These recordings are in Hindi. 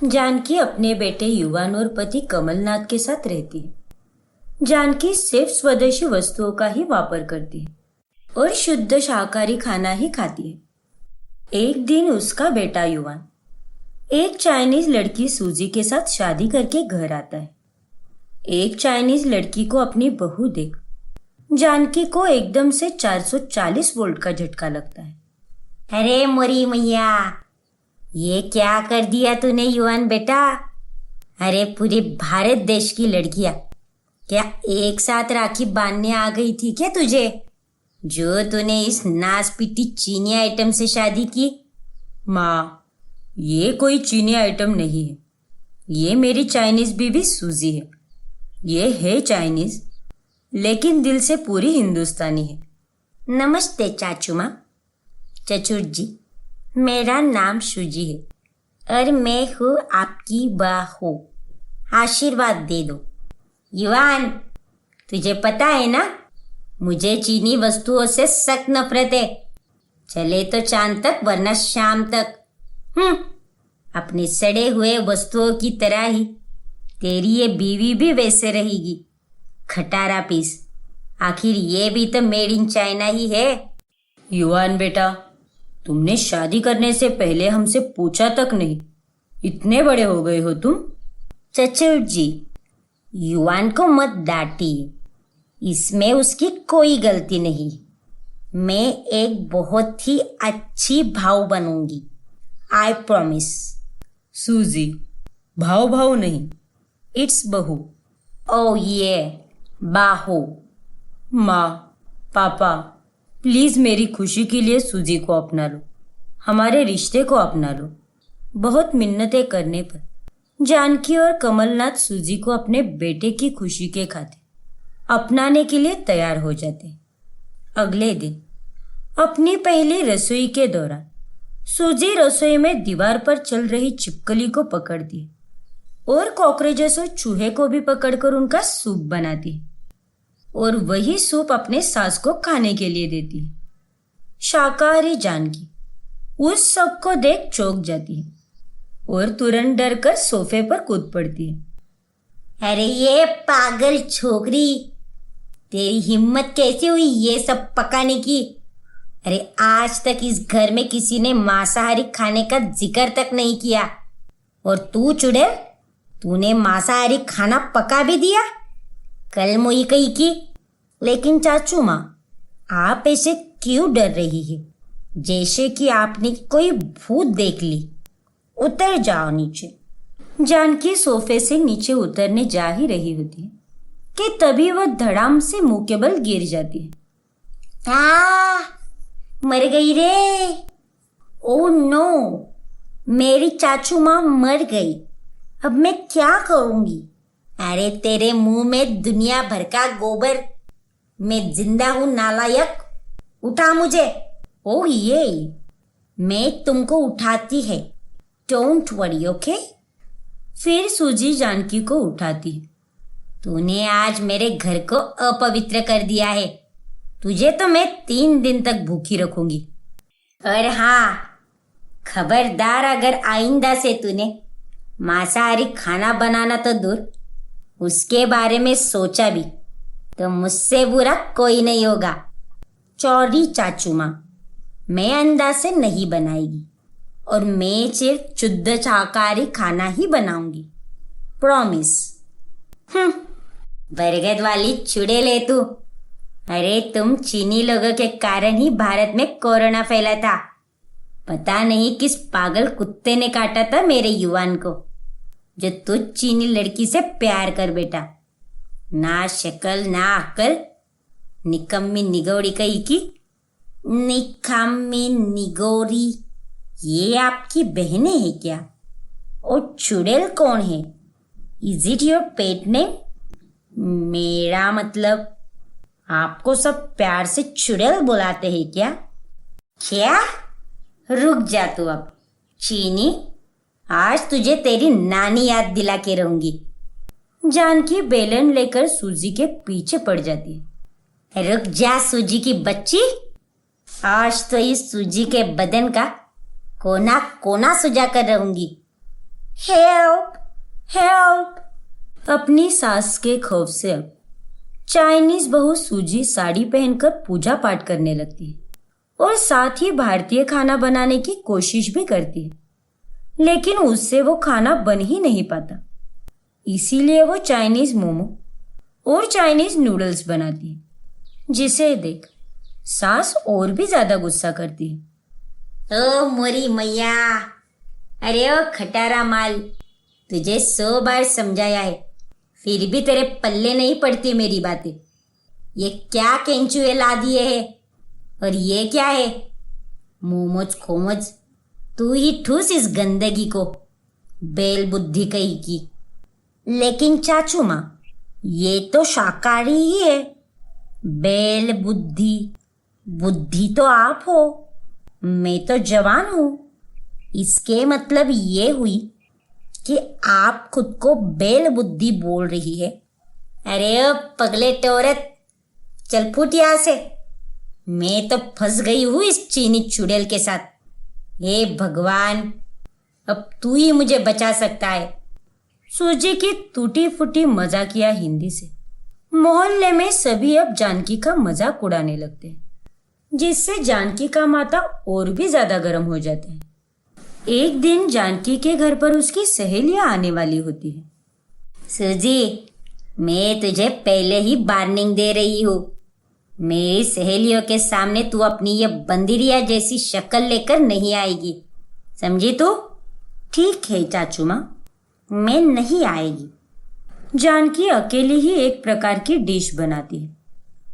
जानकी अपने बेटे युवान और पति कमलनाथ के साथ रहती है। जानकी सिर्फ स्वदेशी वस्तुओं का ही वापर करती है और शुद्ध शाकाहारी खाना ही खाती है। एक दिन उसका बेटा युवान एक चाइनीज लड़की सूजी के साथ शादी करके घर आता है। एक चाइनीज लड़की को अपनी बहू देख जानकी को एकदम से 440 वोल्ट का झटका लगता है। अरे मोरी मैया, ये क्या कर दिया तूने युवान बेटा। अरे पूरे भारत देश की लड़कियां क्या एक साथ राखी बांधने आ गई थी क्या तुझे, जो तूने इस नास पीटी चीनी आइटम से शादी की। माँ, ये कोई चीनी आइटम नहीं है, ये मेरी चाइनीज बीवी सूजी है। ये है चाइनीज लेकिन दिल से पूरी हिंदुस्तानी है। नमस्ते चाचू माँ। चचुर जी, मेरा नाम सूजी है और मैं हूँ आपकी बहू। आशीर्वाद दे दो। युवान, तुझे पता है ना, मुझे चीनी वस्तुओं से सख्त नफरत है। चले तो चांद तक वरना शाम तक। अपने सड़े हुए वस्तुओं की तरह ही तेरी ये बीवी भी वैसे रहेगी, खटारा पीस। आखिर ये भी तो मेड इन चाइना ही है। युवान बेटा, तुमने शादी करने से पहले हमसे पूछा तक नहीं, इतने बड़े हो गए हो तुम। चचुर जी, युवान को मत डांटिए, इसमें उसकी कोई गलती नहीं। मैं एक बहुत ही अच्छी भाव बनूंगी, आई प्रॉमिस। सूजी, भाव भाव नहीं, इट्स बहू। ओ ये बाहू। माँ, पापा, प्लीज मेरी खुशी के लिए सूजी को अपना लो, हमारे रिश्ते को अपना लो। बहुत मिन्नतें करने पर जानकी और कमलनाथ सूजी को अपने बेटे की खुशी के खातिर अपनाने के लिए तैयार हो जाते। अगले दिन अपनी पहली रसोई के दौरान सूजी रसोई में दीवार पर चल रही छिपकली को पकड़ती और कॉकरोचेस और चूहे को भी पकड़कर उनका सूप बनाती और वही सूप अपने सास को खाने के लिए देती है। शाकाहारी जानकी उस सब को देख चौंक जाती है और तुरंत डर कर सोफे पर कूद पड़ती है। अरे ये पागल छोकरी, तेरी हिम्मत कैसे हुई ये सब पकाने की। अरे आज तक इस घर में किसी ने मांसाहारी खाने का जिक्र तक नहीं किया, और तू चुड़ैल, तूने मांसाहारी खाना पका भी दिया। कल मोई कही की। लेकिन चाचू माँ, आप ऐसे क्यों डर रही है, जैसे कि आपने कोई भूत देख ली। उतर जाओ नीचे। जानकी सोफे से नीचे उतरने जा ही रही होती है कि तभी वह धड़ाम से मुंह के बल गिर जाती है। मर गई रे। ओ नो, मेरी चाचू माँ मर गई। अब मैं क्या करूंगी। अरे तेरे मुंह में दुनिया भर का गोबर। मैं जिंदा हूं नालायक, उठा मुझे। ओ ये, मैं तुमको उठाती है, डोंट वरी, ओके। फिर सूजी जानकी को उठाती है। तूने आज मेरे घर को अपवित्र कर दिया है, तुझे तो मैं 3 दिन तक भूखी रखूंगी। और हाँ, खबरदार, अगर आइंदा से तूने मांसाहारी खाना बनाना तो दूर, उसके बारे में सोचा भी तो मुझसे बुरा कोई नहीं होगा। चौरी चाचू माँ, मैं अंडा से नहीं बनाएगी और मैं सिर्फ शुद्ध शाकाहारी खाना ही बनाऊंगी, प्रॉमिस। बरगद वाली चुड़ैल है तू। अरे तुम चीनी लोगों के कारण ही भारत में कोरोना फैला था। पता नहीं किस पागल कुत्ते ने काटा था मेरे युवान को, जो तुझ चीनी लड़की से प्यार कर बेटा। ना शक्ल ना अकल, निकम्मी निगौड़ी कही की। निकम्मी निगौड़ी, ये आपकी बहनें हैं क्या? और चुड़ैल कौन है? Is it your pet name? मेरा मतलब आपको सब प्यार से चुड़ैल बुलाते हैं क्या? क्या? रुक जा तू अब चीनी, आज तुझे तेरी नानी याद दिला के रहूंगी। जानकी बेलन लेकर सूजी के पीछे पड़ जाती है। रुक जा सूजी की बच्ची, आज तो इस सूजी के बदन का कोना कोना सुजा कर रहूंगी। Help help. अपनी सास के खौफ से अब चाइनीज बहू सूजी साड़ी पहनकर पूजा पाठ करने लगती है और साथ ही भारतीय खाना बनाने की कोशिश भी करती है, लेकिन उससे वो खाना बन ही नहीं पाता। इसीलिए वो चाइनीज मोमो और चाइनीज नूडल्स बनाती है, जिसे देख सास और भी ज्यादा गुस्सा करती है। ओ मोरी मैया, अरे ओ खटारा माल, तुझे 100 बार समझाया है, फिर भी तेरे पल्ले नहीं पड़ती मेरी बातें। ये क्या केंचुए ला दिए है, और ये क्या है? मोमोज खोमोज, तू ही ठूस इस गंदगी को, बेल बुद्धि कही की। लेकिन चाचू माँ, ये तो शाकाहारी ही है। बेल बुद्धि, बुद्धि तो आप हो, मैं तो जवान हूं। इसके मतलब ये हुई कि आप खुद को बेल बुद्धि बोल रही है। अरे ओ पगले टोरत, चल फूट यहाँ से। मैं तो फंस गई हूँ इस चीनी चुड़ैल के साथ। हे भगवान, अब तू ही मुझे बचा सकता है। सूजी की टूटी फूटी मजाकिया हिंदी से मोहल्ले में सभी अब जानकी का मजाक उड़ाने लगते हैं, जिससे जानकी का माथा और भी ज्यादा गर्म हो जाता है। एक दिन जानकी के घर पर उसकी सहेलियां आने वाली होती है। सूजी, मैं तुझे पहले ही वार्निंग दे रही हूँ, मेरी सहेलियों के सामने तू अपनी ये बंदरिया जैसी शक्ल लेकर नहीं आएगी, समझी तू? ठीक है चाचू माँ, मैं नहीं आएगी। जानकी अकेली ही एक प्रकार की डिश बनाती है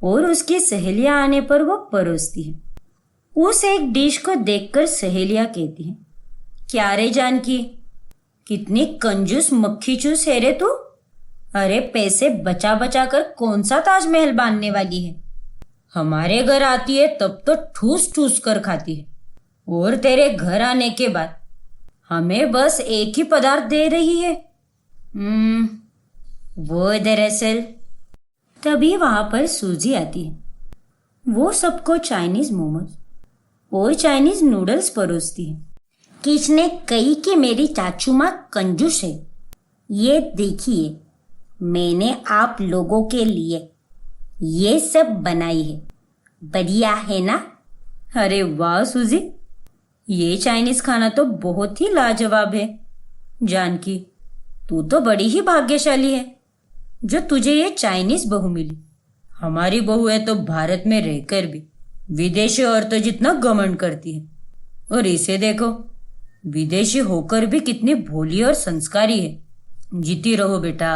और उसकी सहेलियां आने पर वो परोसती है। उस एक डिश को देखकर सहेलियां कहती हैं, क्या रे जानकी, कितनी कंजूस मक्खी चूस है रे तू। अरे पैसे बचा बचा कर कौन सा ताजमहल बांधने वाली है। हमारे घर आती है तब तो ठूस ठूस कर खाती है, और तेरे घर आने के बाद हमें बस एक ही पदार्थ दे रही है। वो दरअसल। तभी वहां पर सूजी आती है। वो सबको चाइनीज मोमोज और चाइनीज नूडल्स परोसती है। किसने कही कि मेरी चाचू माँ कंजूस है? ये देखिए, मैंने आप लोगों के लिए ये सब बनाई है, बढ़िया है ना? अरे वाह सूजी, ये चाइनीज खाना तो बहुत ही लाजवाब है। जानकी, तू तो बड़ी ही भाग्यशाली है जो तुझे ये चाइनीज बहू मिली। हमारी बहुएं तो भारत में रहकर भी विदेशी औरतों जितना घमंड करती है, और इसे देखो, विदेशी होकर भी कितनी भोली और संस्कारी है। जीती रहो बेटा।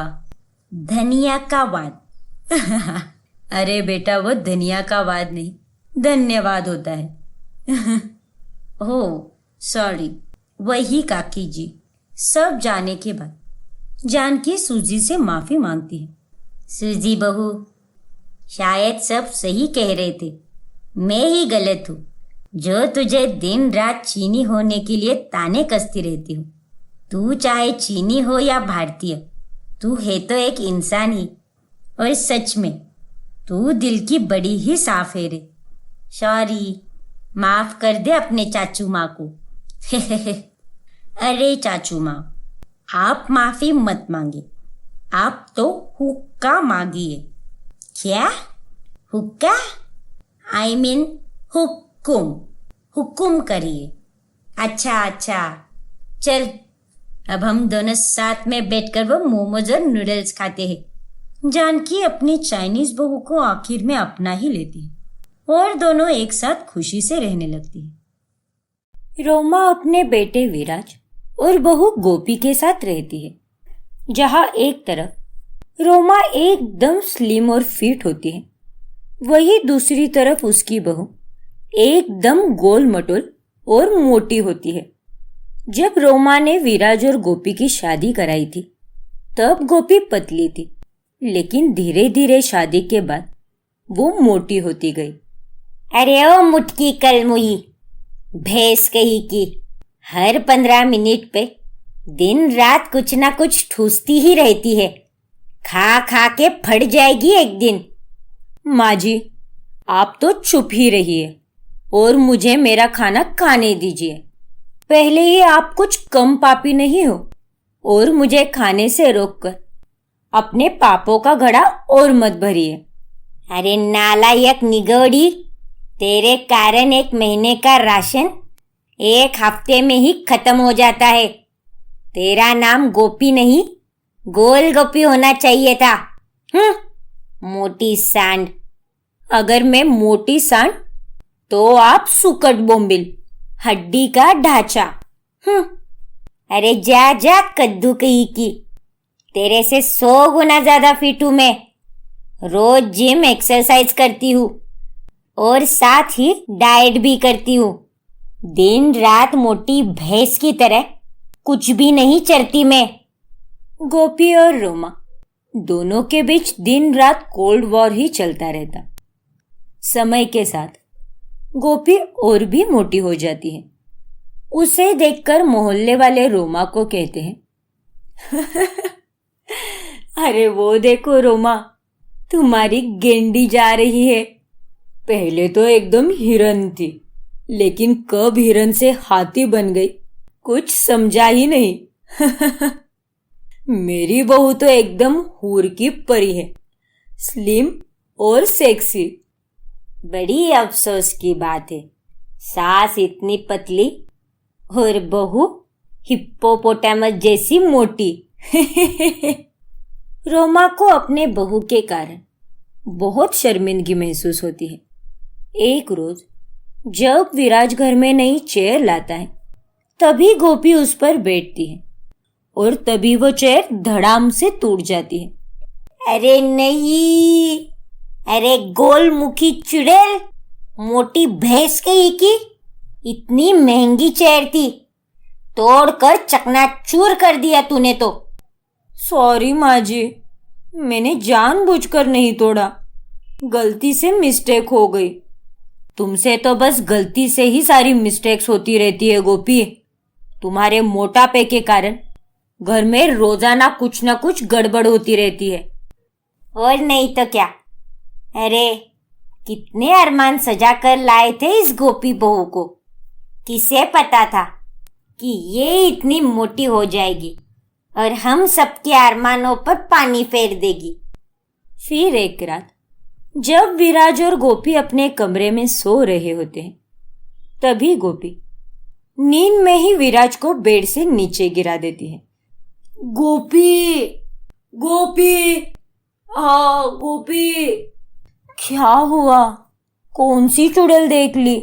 धनिया का वाद। अरे बेटा, वो धनिया का वाद नहीं, धन्यवाद होता है। Oh sorry. वही काकी जी। सब जाने के बाद जानकी सूजी से माफी मांगती है। सूजी बहू, शायद सब सही कह रहे थे, मैं ही गलत हूँ जो तुझे दिन रात चीनी होने के लिए ताने कसती रहती हूँ। तू चाहे चीनी हो या भारतीय, तू है तो एक इंसान ही, और सच में तू दिल की बड़ी ही साफ है रे। सॉरी, माफ कर दे अपने चाचू माँ को। अरे चाचू माँ, आप माफी मत मांगे, आप तो हुक्का मांगिए। क्या? हुक्का? आई मीन हुक्कुम, हुक्कुम करिए। अच्छा, चल अब हम दोनों साथ में बैठकर वो मोमोज और नूडल्स खाते हैं। जानकी अपनी चाइनीज बहू को आखिर में अपना ही लेती है और दोनों एक साथ खुशी से रहने लगती है। रोमा अपने बेटे विराज और बहू गोपी के साथ रहती है। जहाँ एक तरफ रोमा एकदम स्लिम और फिट होती है, वही दूसरी तरफ उसकी बहू एकदम गोल मटोल और मोटी होती है। जब रोमा ने विराज और गोपी की शादी कराई थी, तब गोपी पतली थी, लेकिन धीरे धीरे शादी के बाद वो मोटी होती गई। अरे ओ मुटकी कलमुही, भैंस कही की, हर 15 मिनट पे दिन रात कुछ ना कुछ ठूसती ही रहती है, खा खा के फट जाएगी एक दिन। माँ जी, आप तो चुप ही रहिए और मुझे मेरा खाना खाने दीजिए। पहले ही आप कुछ कम पापी नहीं हो और मुझे खाने से रोककर अपने पापों का घड़ा और मत भरिए। अरे नालायक निगौड़ी, तेरे कारण 1 महीने का राशन 1 हफ्ते में ही खत्म हो जाता है। तेरा नाम गोपी नहीं, गोल गोपी होना चाहिए था। मोटी सांड। अगर मैं मोटी सांड तो आप सुकट बोम्बिल, हड्डी का ढांचा। अरे जा जा कद्दू कहीं की, तेरे से 100 गुना ज्यादा फिट हूं मैं। रोज जिम एक्सरसाइज करती हूँ और साथ ही डाइट भी करती हूँ। दिन रात मोटी भैंस की तरह कुछ भी नहीं चरती मैं। गोपी और रोमा दोनों के बीच दिन रात कोल्ड वॉर ही चलता रहता। समय के साथ गोपी और भी मोटी हो जाती है। उसे देखकर मोहल्ले वाले रोमा को कहते हैं, अरे वो देखो रोमा, तुम्हारी गेंडी जा रही है। पहले तो एकदम हिरन थी, लेकिन कब हिरन से हाथी बन गई कुछ समझा ही नहीं। मेरी बहू तो एकदम हूर की परी है, स्लिम और सेक्सी। बड़ी अफसोस की बात है, सास इतनी पतली और बहू हिप्पोपोटामस जैसी मोटी। रोमा को अपने बहू के कारण बहुत शर्मिंदगी महसूस होती है। एक रोज जब विराज घर में नई चेयर लाता है, तभी गोपी उस पर बैठती है और तभी वो चेयर धड़ाम से टूट जाती है। अरे नहीं, अरे गोल मुखी चुड़ैल, मोटी भैंस कहीं की, इतनी महंगी चेयर थी, तोड़कर चकनाचूर कर दिया तूने तो। सॉरी माँ जी, मैंने जानबूझकर नहीं तोड़ा, गलती से मिस्टेक हो गई। तुमसे तो बस गलती से ही सारी मिस्टेक्स होती रहती है गोपी। तुम्हारे मोटापे के कारण घर में रोजाना कुछ ना कुछ गड़बड़ होती रहती है। और नहीं तो क्या। अरे कितने अरमान सजा कर लाए थे इस गोपी बहू को। किसे पता था कि ये इतनी मोटी हो जाएगी और हम सबके अरमानों पर पानी फेर देगी। फिर एक रात जब विराज और गोपी अपने कमरे में सो रहे होते हैं, तभी गोपी नींद में ही विराज को बेड से नीचे गिरा देती है। गोपी, गोपी, हाँ गोपी, क्या हुआ? कौन सी चुड़ैल देख ली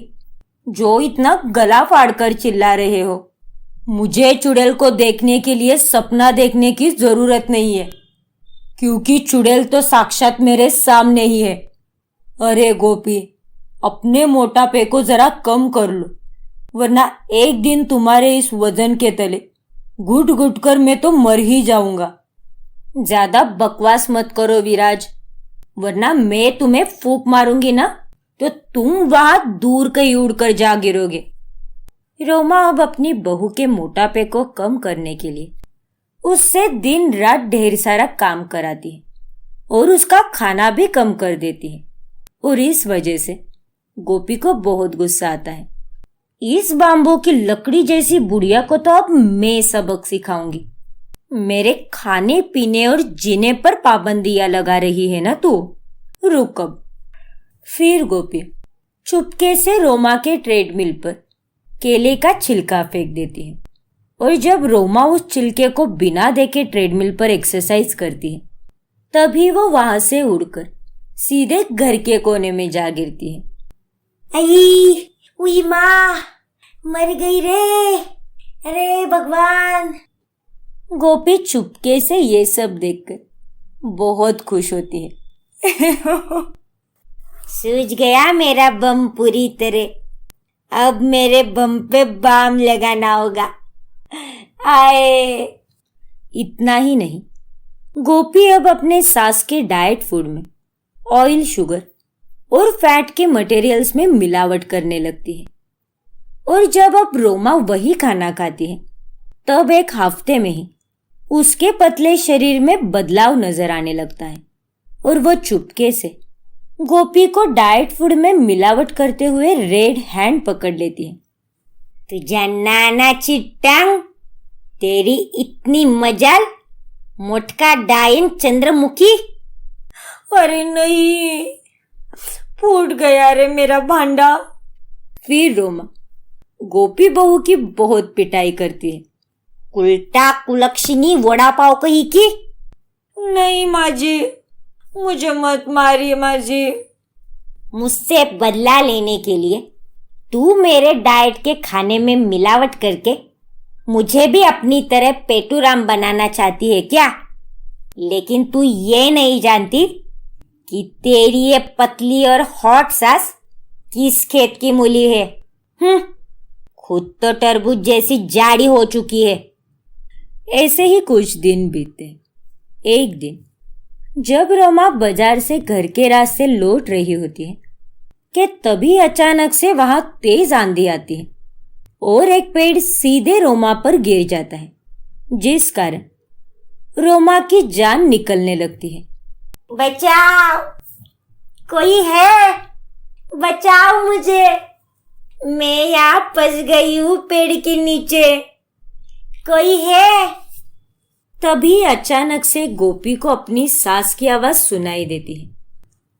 जो इतना गला फाड़कर चिल्ला रहे हो? मुझे चुड़ैल को देखने के लिए सपना देखने की जरूरत नहीं है, क्योंकि चुड़ैल तो साक्षात मेरे सामने ही है। अरे गोपी, अपने मोटापे को जरा कम कर लो, वरना एक दिन तुम्हारे इस वजन के तले घुट घुट कर मैं तो मर ही जाऊंगा। ज्यादा बकवास मत करो विराज, वरना मैं तुम्हें फूंक मारूंगी ना तो तुम वहां दूर कहीं उड़कर जा गिरोगे। रोमा अब अपनी बहू के मोटापे को कम करने के लिए उससे दिन रात ढेर सारा काम कराती है और उसका खाना भी कम कर देती है, और इस वजह से गोपी को बहुत गुस्सा आता है। इस बाम्बू की लकड़ी जैसी बुढ़िया को तो अब मैं सबक सिखाऊंगी। मेरे खाने पीने और जीने पर पाबंदियां लगा रही है ना तू, रुक अब। फिर गोपी चुपके से रोमा के ट्रेडमिल पर केले का छिलका फेंक देती है, और जब रोमा उस छिलके को बिना देखे ट्रेडमिल पर एक्सरसाइज करती है, तभी वो वहां से उड़कर सीधे घर के कोने में जा गिरती है। आई, उई माँ, मर गई रे, अरे भगवान। गोपी चुपके से ये सब देखकर बहुत खुश होती है। सूझ गया मेरा बम पूरी तरह। अब मेरे बम पे बाम लगाना होगा। आए। इतना ही नहीं, गोपी अब अपने सास के डाइट फूड में ऑयल, शुगर और फैट के मटेरियल्स में मिलावट करने लगती है, और जब अब रोमा वही खाना खाती है, तब एक हफ्ते में ही उसके पतले शरीर में बदलाव नजर आने लगता है, और वो चुपके से गोपी को डाइट फूड में मिलावट करते हुए रेड हैंड पकड़ लेती है। तुझा नाना चिट्टांग, तेरी इतनी मजाल, मोटका डायन चंद्रमुखी। अरे नहीं, फूट गया रे मेरा भांडा। फिर रोमा गोपी बहू की बहुत पिटाई करती है। उल्टा कुलक्षणी वड़ा पाव कही की। नहीं माँ जी, मुझे मत मारिए माँ जी। मुझसे बदला लेने के लिए तू मेरे डाइट के खाने में मिलावट करके मुझे भी अपनी तरह पेटूराम बनाना चाहती है क्या? लेकिन तू ये नहीं जानती कि तेरी ये पतली और हॉट सास किस खेत की मूली है। खुद तो तरबूज जैसी जाड़ी हो चुकी है। ऐसे ही कुछ दिन बीते। एक दिन जब रोमा बाजार से घर के रास्ते लौट रही होती है कि तभी अचानक से वहां तेज आंधी आती है और एक पेड़ सीधे रोमा पर गिर जाता है, जिस कारण रोमा की जान निकलने लगती है। बचाओ, कोई है? बचाओ मुझे, मैं यहाँ फंस गई हूँ पेड़ के नीचे, कोई है? तभी अचानक से गोपी को अपनी सास की आवाज सुनाई देती है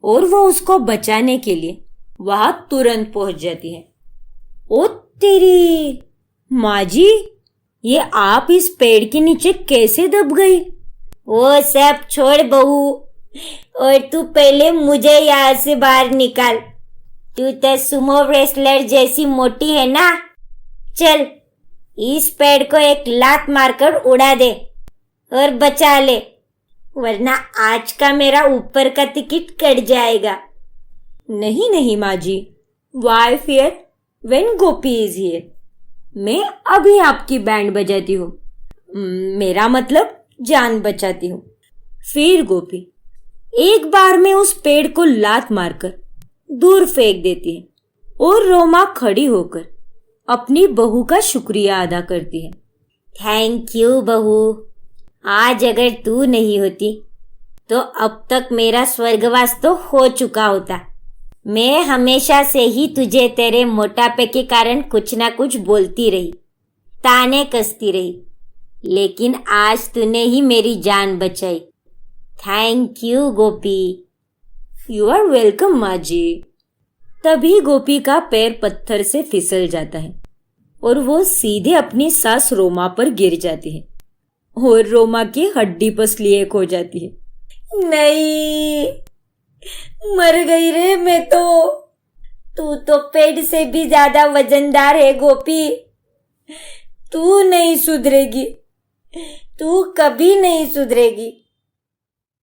और वो उसको बचाने के लिए वहां तुरंत पहुंच जाती है। ओ तेरी माँ जी, ये आप इस पेड़ के नीचे कैसे दब गई? वो सब छोड़ बहू, और तू पहले मुझे यहाँ से बाहर निकाल। तू तो सुमो रेसलर जैसी मोटी है ना। चल, इस पेड़ को एक लात मारकर उड़ा दे और बचा ले, वरना आज का मेरा ऊपर का टिकट कट जाएगा। नहीं नहीं माँ जी, why fear when Gopi is here. मैं अभी आपकी बैंड बजाती हूँ, मेरा मतलब जान बचाती हूँ। फिर गोपी एक बार में उस पेड़ को लात मारकर दूर फेंक देती है और रोमा खड़ी होकर अपनी बहू का शुक्रिया अदा करती है। थैंक यू बहू, आज अगर तू नहीं होती तो अब तक मेरा स्वर्गवास तो हो चुका होता। मैं हमेशा से ही तुझे तेरे मोटापे के कारण कुछ ना कुछ बोलती रही, ताने कसती रही, लेकिन आज तूने ही मेरी जान बचाई। Thank you Gopi. You are welcome माँ जी। तभी गोपी का पैर पत्थर से फिसल जाता है और वो सीधे अपनी सास रोमा पर गिर जाती है और रोमा की हड्डी पसली एक हो जाती है। नहीं, मर गई रे मैं तो। तू तो पेड़ से भी ज्यादा वजनदार है गोपी। तू नहीं सुधरेगी, तू कभी नहीं सुधरेगी।